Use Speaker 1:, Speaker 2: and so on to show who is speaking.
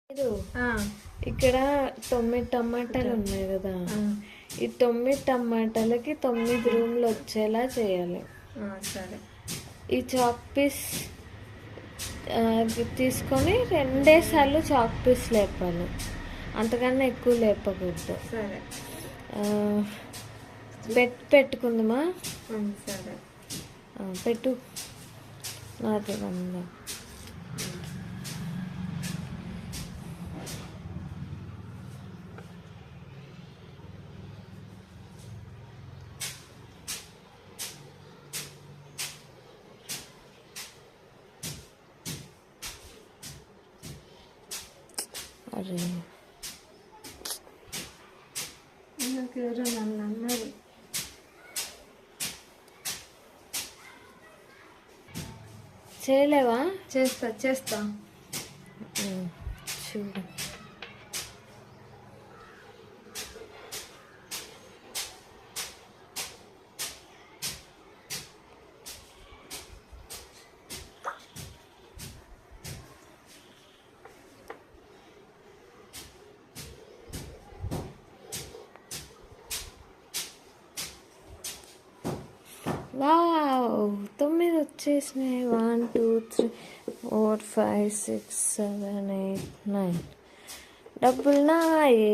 Speaker 1: లేదు, ఇక్కడ 9 టమాటాలు ఉన్నాయి కదా, ఈ 9 టమాటాలకి 9 రూమ్లు వచ్చేలా చేయాలి.
Speaker 2: సరే.
Speaker 1: ఈ చాక్ పీస్ తీసుకొని 2 సార్లు చాక్ పీస్ లేపాలి, అంతకన్నా ఎక్కువ లేపకూడదు.
Speaker 2: సరే.
Speaker 1: పెట్టుకుందామా?
Speaker 2: సరే.
Speaker 1: పెట్టు. నాది వంద. అరే
Speaker 2: నాకు ఎవరో నన్ను అన్నారు.
Speaker 1: చేయలేవా?
Speaker 2: చేస్తా
Speaker 1: చూడు. వావ్, 9 వచ్చేసినాయి. 1 2 3 4 5 6 7 8 9. డబ్బులు నాయి.